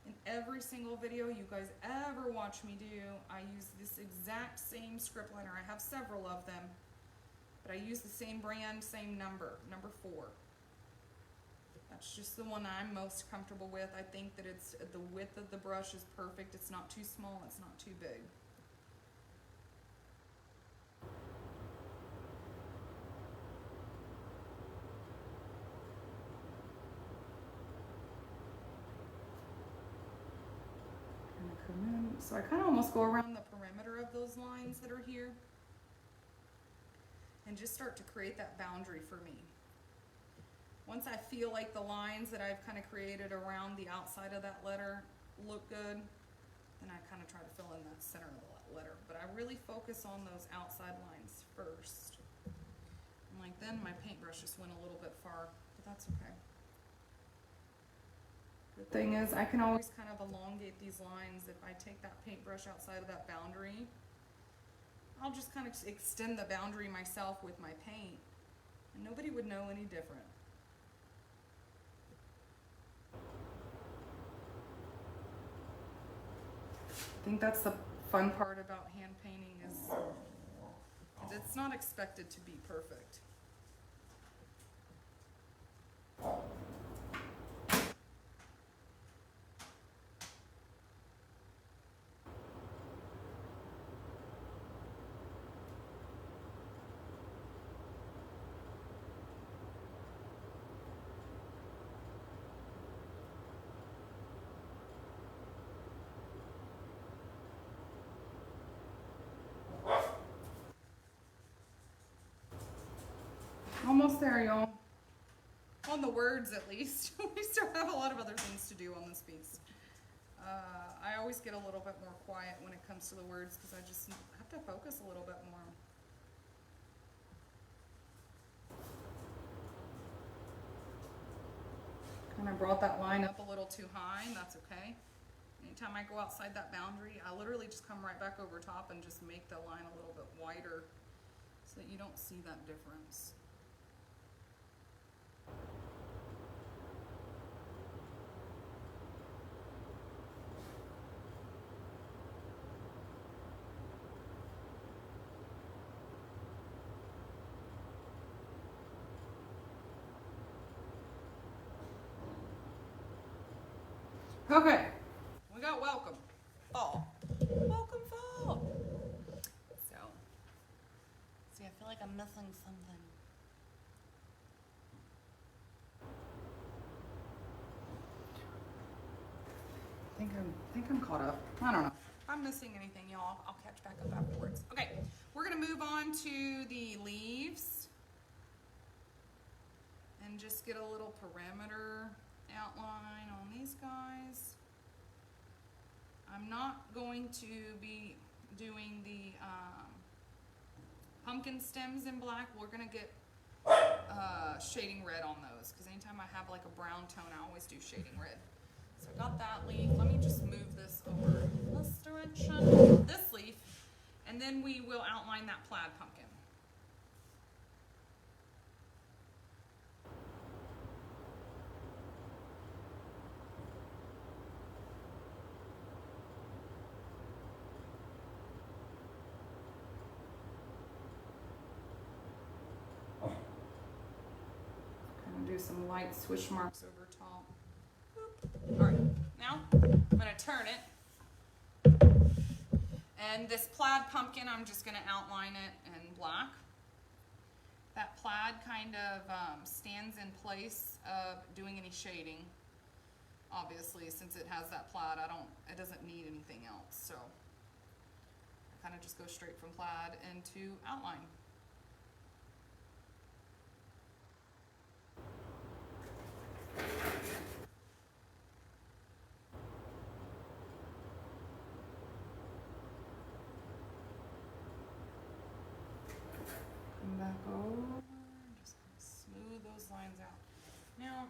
in every single video you guys ever watch me do, I use this exact same script liner. I have several of them, but I use the same brand, same number 4. That's just the one I'm most comfortable with. I think that the width of the brush is perfect. It's not too small, it's not too big. So I kind of almost go around the perimeter of those lines that are here and just start to create that boundary for me. Once I feel like the lines that I've kind of created around the outside of that letter look good, then I kind of try to fill in that center of the letter. But I really focus on those outside lines first. And like then my paintbrush just went a little bit far, but that's okay. The thing is, I can always kind of elongate these lines. If I take that paintbrush outside of that boundary, I'll just kind of extend the boundary myself with my paint, and nobody would know any different. I think that's the fun part about hand painting is it's not expected to be perfect. Almost there, y'all. On the words, at least. We still have a lot of other things to do on this piece. I always get a little bit more quiet when it comes to the words because I just have to focus a little bit more. Kind of brought that line up a little too high, and that's okay. Anytime I go outside that boundary, I literally just come right back over top and just make the line a little bit wider so that you don't see that difference. Okay, we got welcome fall. Welcome fall. So, see, I feel like I'm missing something. I think I'm caught up. I don't know. If I'm missing anything, y'all, I'll catch back up afterwards. Okay, we're gonna move on to the leaves and just get a little perimeter outline on these guys. I'm not going to be doing the pumpkin stems in black. We're gonna get shading red on those, because anytime I have like a brown tone, I always do shading red. So I got that leaf. Let me just move this over this direction, this leaf, and then we will outline that plaid pumpkin. Kind of do some light swish marks over top. All right, now I'm gonna turn it. And this plaid pumpkin, I'm just gonna outline it in black. That plaid kind of stands in place of doing any shading. Obviously, since it has that plaid, it doesn't need anything else. So I kind of just go straight from plaid into outline. Come back over, just kind of smooth those lines out. Now,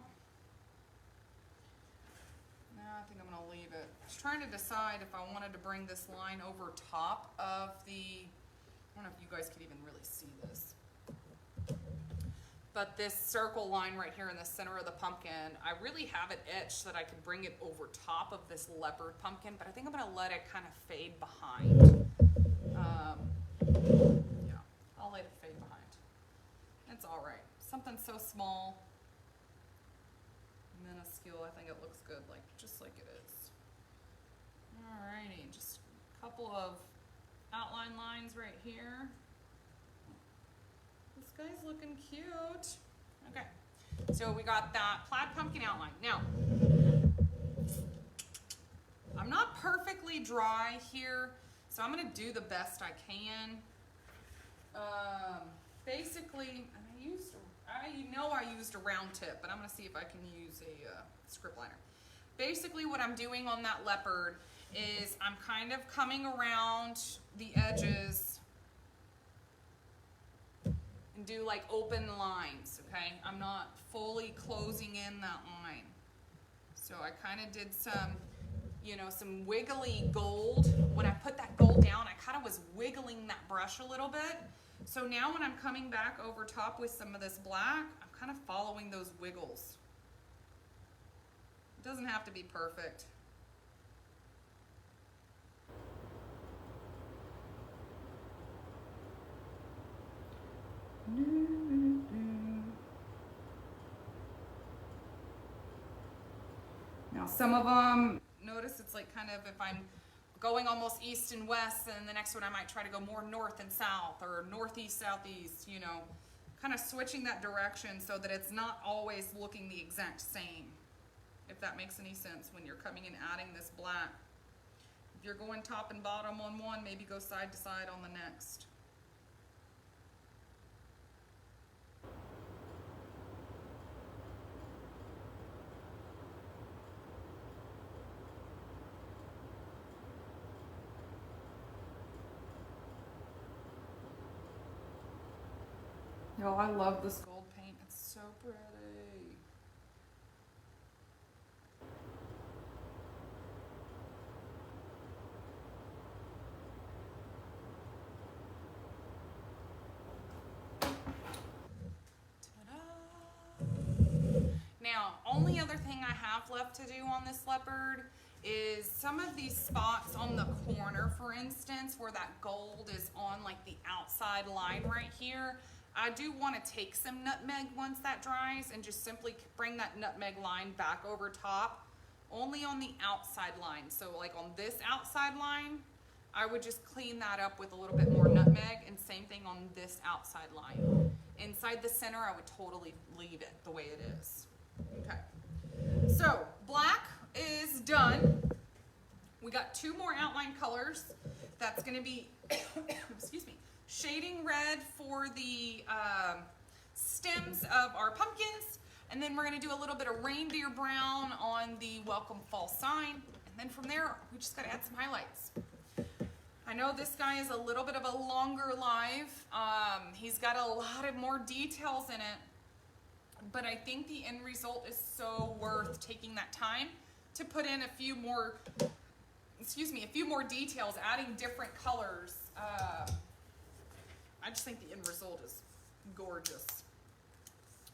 I think I'm gonna leave it. I was trying to decide if I wanted to bring this line over top of the, I don't know if you guys could even really see this, but this circle line right here in the center of the pumpkin, I really have it etched so that I could bring it over top of this leopard pumpkin, but I think I'm gonna let it kind of fade behind. Yeah, I'll let it fade behind. It's all right. Something so small, minuscule, I think it looks good, just like it is. Alrighty, just a couple of outline lines right here. This guy's looking cute. Okay, so we got that plaid pumpkin outline. Now, I'm not perfectly dry here, so I'm gonna do the best I can. Basically, I used a round tip, but I'm gonna see if I can use a script liner. Basically, what I'm doing on that leopard is I'm kind of coming around the edges and do like open lines, okay? I'm not fully closing in that line. So I kind of did some wiggly gold. When I put that gold down, I kind of was wiggling that brush a little bit. So now when I'm coming back over top with some of this black, I'm kind of following those wiggles. It doesn't have to be perfect. Now some of them, notice it's like kind of if I'm going almost east and west, and the next one I might try to go more north and south, or northeast, southeast, kind of switching that direction so that it's not always looking the exact same, if that makes any sense when you're coming and adding this black. If you're going top and bottom on one, maybe go side to side on the next. Oh, I love this gold paint. It's so pretty. Now, only other thing I have left to do on this leopard is some of these spots on the corner, for instance, where that gold is on like the outside line right here. I do want to take some nutmeg once that dries and just simply bring that nutmeg line back over top only on the outside line. So like on this outside line, I would just clean that up with a little bit more nutmeg, and same thing on this outside line. Inside the center, I would totally leave it the way it is. Okay, so black is done. We got 2 more outline colors. That's gonna be, excuse me, shading red for the stems of our pumpkins, and then we're gonna do a little bit of reindeer brown on the welcome fall sign, and then from there, we just gotta add some highlights. I know this guy is a little bit of a longer live. He's got a lot of more details in it, but I think the end result is so worth taking that time to put in a few more, a few more details, adding different colors. I just think the end result is gorgeous.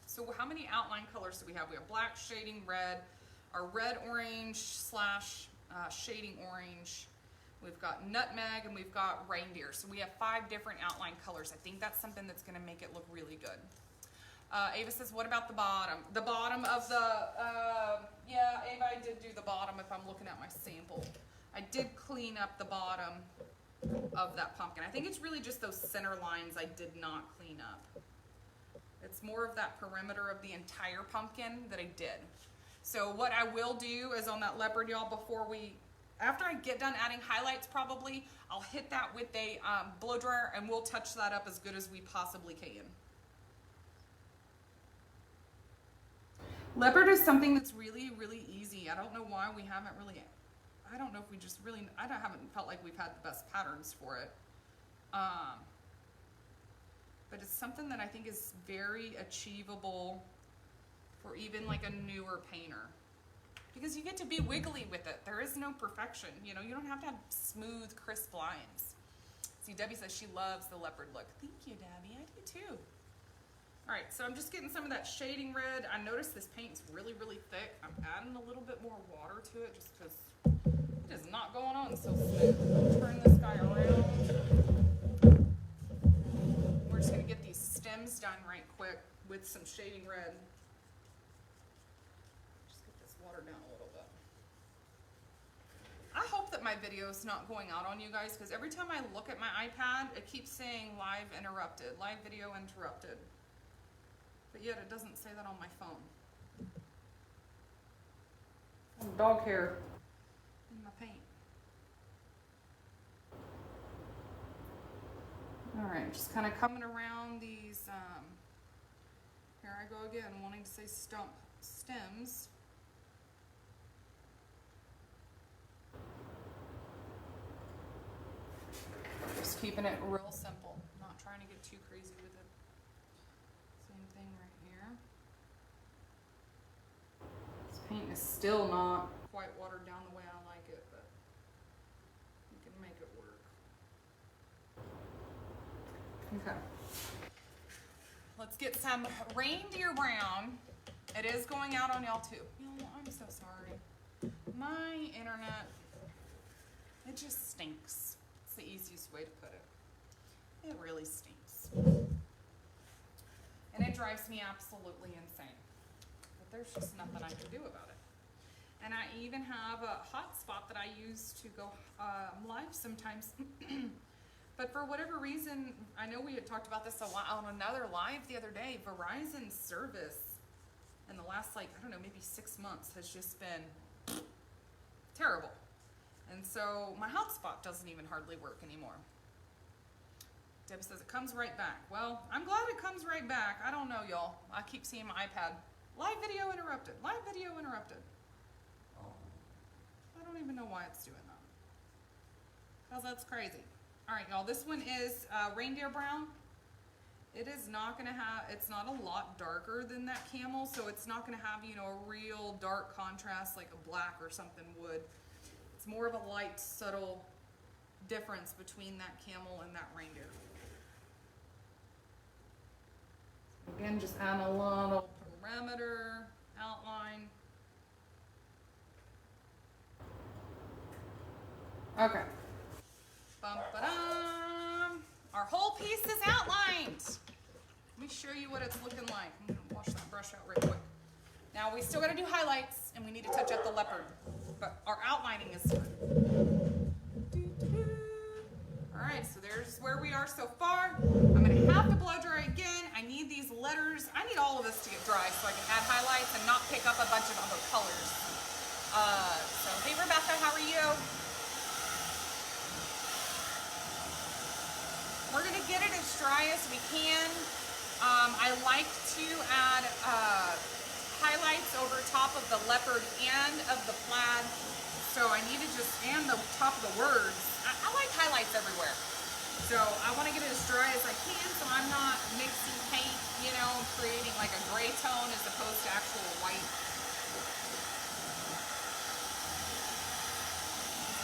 So how many outline colors do we have? We have black, shading red, our red orange slash shading orange. We've got nutmeg, and we've got reindeer. So we have 5 different outline colors. I think that's something that's gonna make it look really good. Ava says, what about the bottom? The bottom of the, yeah, Ava, I did do the bottom if I'm looking at my sample. I did clean up the bottom of that pumpkin. I think it's really just those center lines I did not clean up. It's more of that perimeter of the entire pumpkin that I did. So what I will do is on that leopard, y'all, after I get done adding highlights, probably, I'll hit that with a blow dryer, and we'll touch that up as good as we possibly can. Leopard is something that's really, really easy. I don't know why we haven't really, I don't know if we just really, haven't felt like we've had the best patterns for it. But it's something that I think is very achievable for even like a newer painter. Because you get to be wiggly with it. There is no perfection. You know, you don't have to have smooth, crisp lines. See, Debbie says she loves the leopard look. Thank you, Debbie. I do too. All right, so I'm just getting some of that shading red. I noticed this paint's really, really thick. I'm adding a little bit more water to it just because it is not going on so smooth. Turn this guy around. We're just gonna get these stems done right quick with some shading red. Water down a little bit. I hope that my video is not going out on you guys, because every time I look at my iPad, it keeps saying live interrupted, live video interrupted. But yet it doesn't say that on my phone. Dog hair in my paint. All right, just kind of coming around these, here I go again, wanting to say stems. Just keeping it real simple, not trying to get too crazy with it. Same thing right here. This paint is still not quite watered down the way I like it, but we can make it work. Okay. Let's get some reindeer brown. It is going out on y'all too. Y'all, I'm so sorry. My internet, it just stinks. It's the easiest way to put it. It really stinks. And it drives me absolutely insane. But there's just nothing I can do about it. And I even have a hotspot that I use to go live sometimes. But for whatever reason, I know we had talked about this a lot on another live the other day, Verizon's service in the last, like, I don't know, maybe 6 months has just been terrible. And so my hotspot doesn't even hardly work anymore. Deb says it comes right back. Well, I'm glad it comes right back. I don't know, y'all. I keep seeing my iPad. Live video interrupted. Live video interrupted. I don't even know why it's doing that. Because that's crazy. All right, y'all. This one is reindeer brown. It is not going to have, it's not a lot darker than that camel, so it's not going to have, you know, a real dark contrast like a black or something would. It's more of a light, subtle difference between that camel and that reindeer. Again, just add a little perimeter outline. Okay. Bum-ba-dum. Our whole piece is outlined. Let me show you what it's looking like. I'm gonna wash that brush out real quick. Now we still gotta do highlights and we need to touch up the leopard, but our outlining is done. All right, so there's where we are so far. I'm gonna have to blow dry again. I need these letters. I need all of this to get dry so I can add highlights and not pick up a bunch of other colors. So hey Rebecca, how are you? We're gonna get it as dry as we can. I like to add highlights over top of the leopard and of the plaid. So I need to just, and the top of the words. I like highlights everywhere. So I want to get it as dry as I can so I'm not mixing paint, you know, creating like a gray tone as opposed to actual white.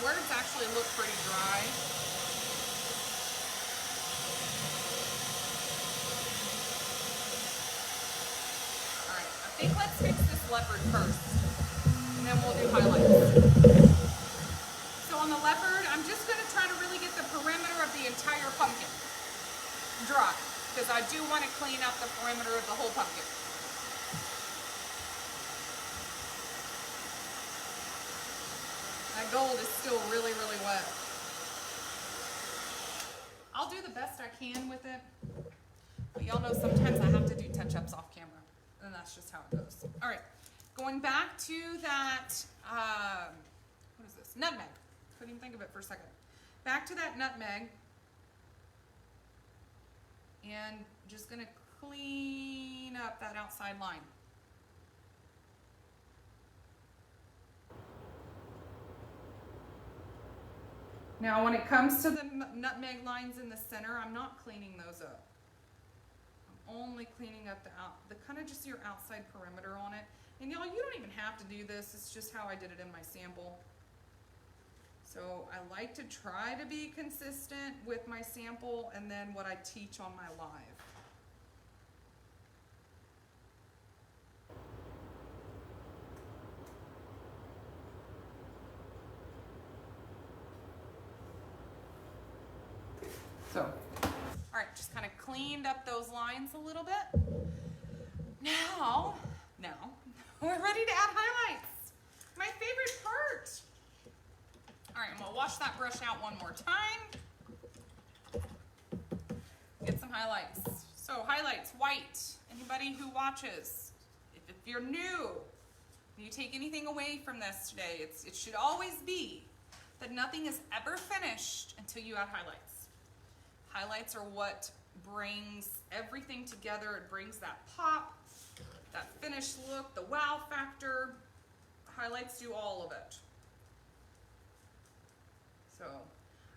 Words actually look pretty dry. Alright, I think let's fix this leopard first. And then we'll do highlights. So on the leopard, I'm just going to try to really get the perimeter of the entire pumpkin dry. Because I do want to clean up the perimeter of the whole pumpkin. That gold is still really, really wet. I'll do the best I can with it. But y'all know sometimes I have to do touch-ups off camera. And that's just how it goes. All right. Going back to that, what is this? Nutmeg. Couldn't even think of it for a second. Back to that nutmeg. And just going to clean up that outside line. Now when it comes to the nutmeg lines in the center, I'm not cleaning those up. I'm only cleaning up the kind of just your outside perimeter on it. And y'all, you don't even have to do this. It's just how I did it in my sample. So I like to try to be consistent with my sample and then what I teach on my live. So, all right, just kind of cleaned up those lines a little bit. Now, we're ready to add highlights. My favorite part. All right, I'm gonna wash that brush out one more time. Get some highlights. So highlights, white. Anybody who watches, if you're new, you take anything away from this today, it should always be that nothing is ever finished until you add highlights. Highlights are what brings everything together. It brings that pop, that finished look, the wow factor. Highlights do all of it. So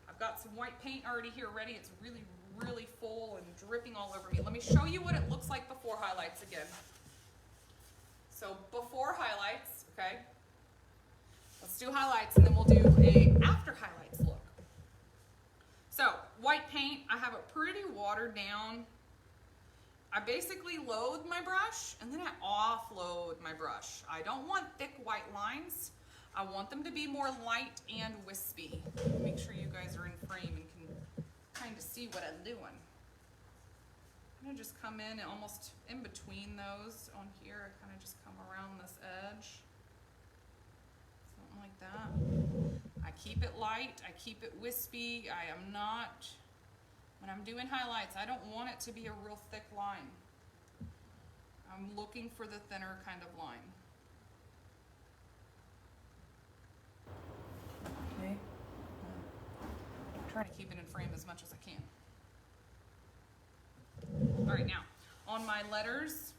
I've got some white paint already here ready. It's really, really full and dripping all over me. Let me show you what it looks like before highlights again. So before highlights, okay? Let's do highlights and then we'll do a after highlights look. So white paint, I have it pretty watered down. I basically load my brush and then I offload my brush. I don't want thick white lines. I want them to be more light and wispy. Make sure you guys are in frame and can kind of see what I'm doing. I'm gonna just come in and almost in between those on here. I kind of just come around this edge. Something like that. I keep it light, I keep it wispy. I am not, when I'm doing highlights, I don't want it to be a real thick line. I'm looking for the thinner kind of line. Okay. Try to keep it in frame as much as I can. All right, now on my letters,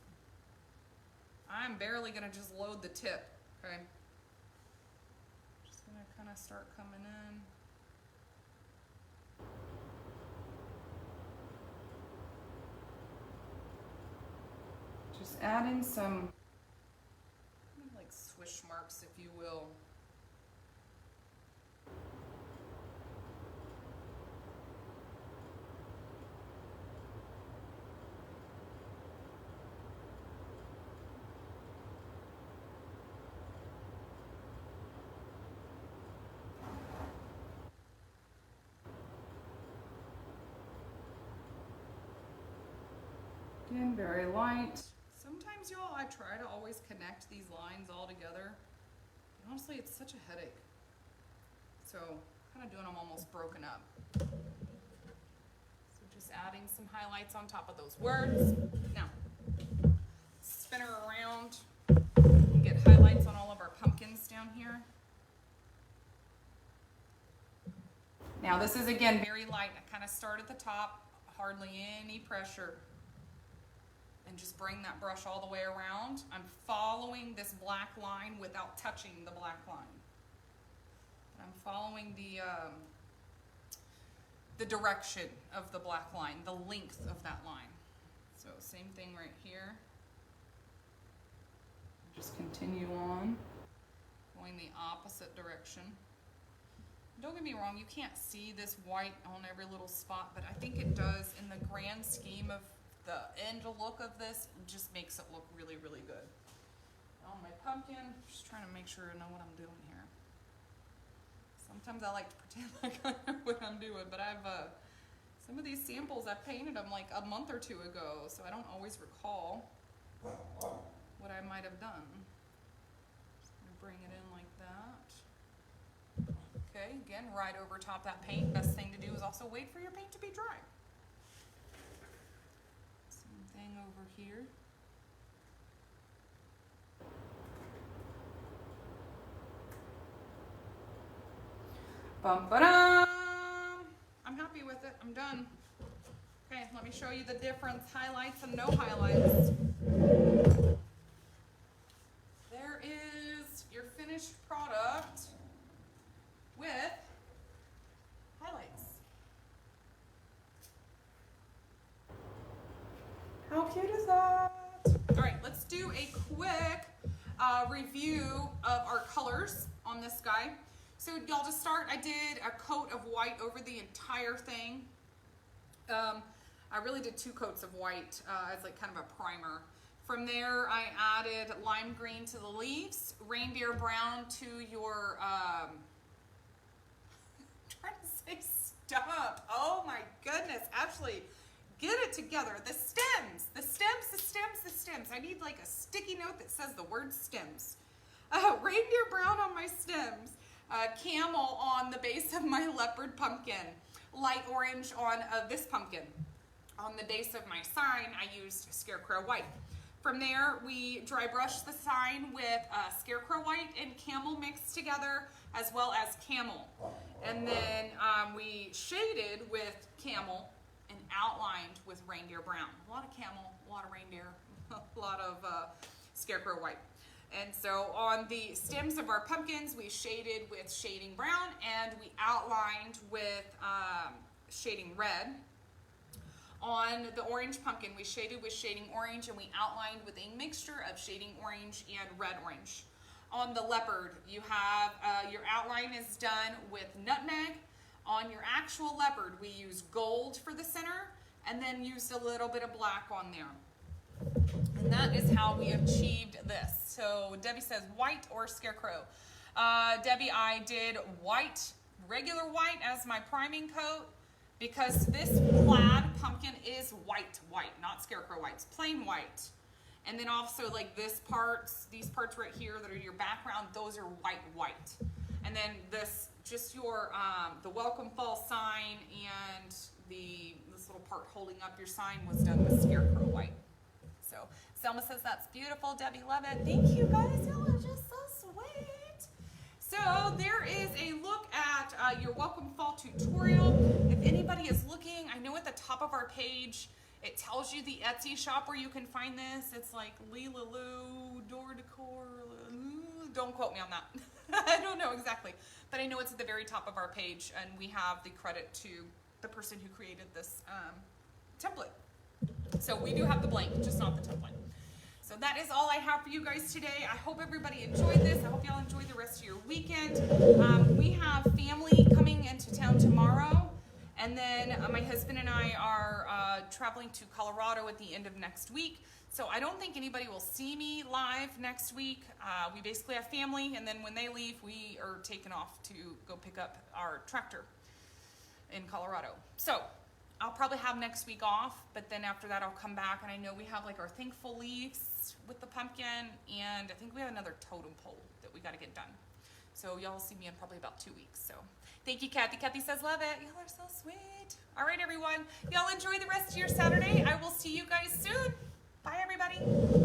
I'm barely gonna just load the tip, okay? Just gonna kind of start coming in. Just add in some, like swish marks, if you will. Again, very light. So Sometimes, y'all, I try to always connect these lines all together. And honestly, it's such a headache. So, kind of doing them almost broken up. So just adding some highlights on top of those words. Now, spin her around and get highlights on all of our pumpkins down here. Now this is again very light. I kind of start at the top, hardly any pressure. And just bring that brush all the way around. I'm following this black line without touching the black line. I'm following the direction of the black line, the length of that line. So same thing right here. Just continue on, going the opposite direction. Don't get me wrong, you can't see this white on every little spot, but I think it does in the grand scheme of the end look of this, it just makes it look really, really good. On my pumpkin, just trying to make sure I know what I'm doing here. Sometimes I like to pretend like I know what I'm doing, but I've, some of these samples, I painted them like a month or two ago, so I don't always recall what I might have done. Just gonna bring it in like that. Okay, again, right over top that paint. Best thing to do is also wait for your paint to be dry. Same thing over here. Bum-ba-dum! I'm happy with it. I'm done. Okay, let me show you the difference. Highlights and no highlights. There is your finished product with highlights. How cute is that? All right, let's do a quick review of our colors on this guy. So y'all, to start, I did a coat of white over the entire thing. I really did 2 coats of white as like kind of a primer. From there, I added lime green to the leaves, reindeer brown to your, I'm trying to say stump. Oh my goodness, Ashley, get it together. The stems, the stems, the stems, the stems. I need like a sticky note that says the word stems. Reindeer brown on my stems. Camel on the base of my leopard pumpkin, light orange on this pumpkin. On the base of my sign, I used scarecrow white. From there, we dry brushed the sign with scarecrow white and camel mixed together, as well as camel. And then we shaded with camel and outlined with reindeer brown. A lot of camel, a lot of reindeer, a lot of scarecrow white. And so on the stems of our pumpkins, we shaded with shading brown and we outlined with shading red. On the orange pumpkin, we shaded with shading orange and we outlined with a mixture of shading orange and red orange. On the leopard, you have your outline is done with nutmeg. On your actual leopard, we use gold for the center and then used a little bit of black on there. And that is how we achieved this. So Debbie says white or scarecrow. Debbie, I did white, regular white as my priming coat because this plaid pumpkin is white, not scarecrow white. It's plain white. And then also like these parts right here that are your background, those are white. And then this, just your, the welcome fall sign and this little part holding up your sign was done with scarecrow white. So Selma says that's beautiful. Debbie, love it. Thank you guys. Y'all are just so sweet. So there is a look at your welcome fall tutorial. If anybody is looking, I know at the top of our page, it tells you the Etsy shop where you can find this. It's like Leela Lou, Door Decor. Don't quote me on that. I don't know exactly. But I know it's at the very top of our page and we have the credit to the person who created this template. So we do have the blank, just not the template. So that is all I have for you guys today. I hope everybody enjoyed this. I hope y'all enjoy the rest of your weekend. We have family coming into town tomorrow. And then my husband and I are traveling to Colorado at the end of next week. So I don't think anybody will see me live next week. We basically have family. And then when they leave, we are taken off to go pick up our tractor in Colorado. So I'll probably have next week off, but then after that I'll come back, and I know we have like our thankful leaves with the pumpkin, and I think we have another totem pole that we got to get done. So y'all will see me in probably about 2 weeks. So thank you, Kathy. Kathy says love it. Y'all are so sweet. All right, everyone. Y'all enjoy the rest of your Saturday. I will see you guys soon. Bye, everybody.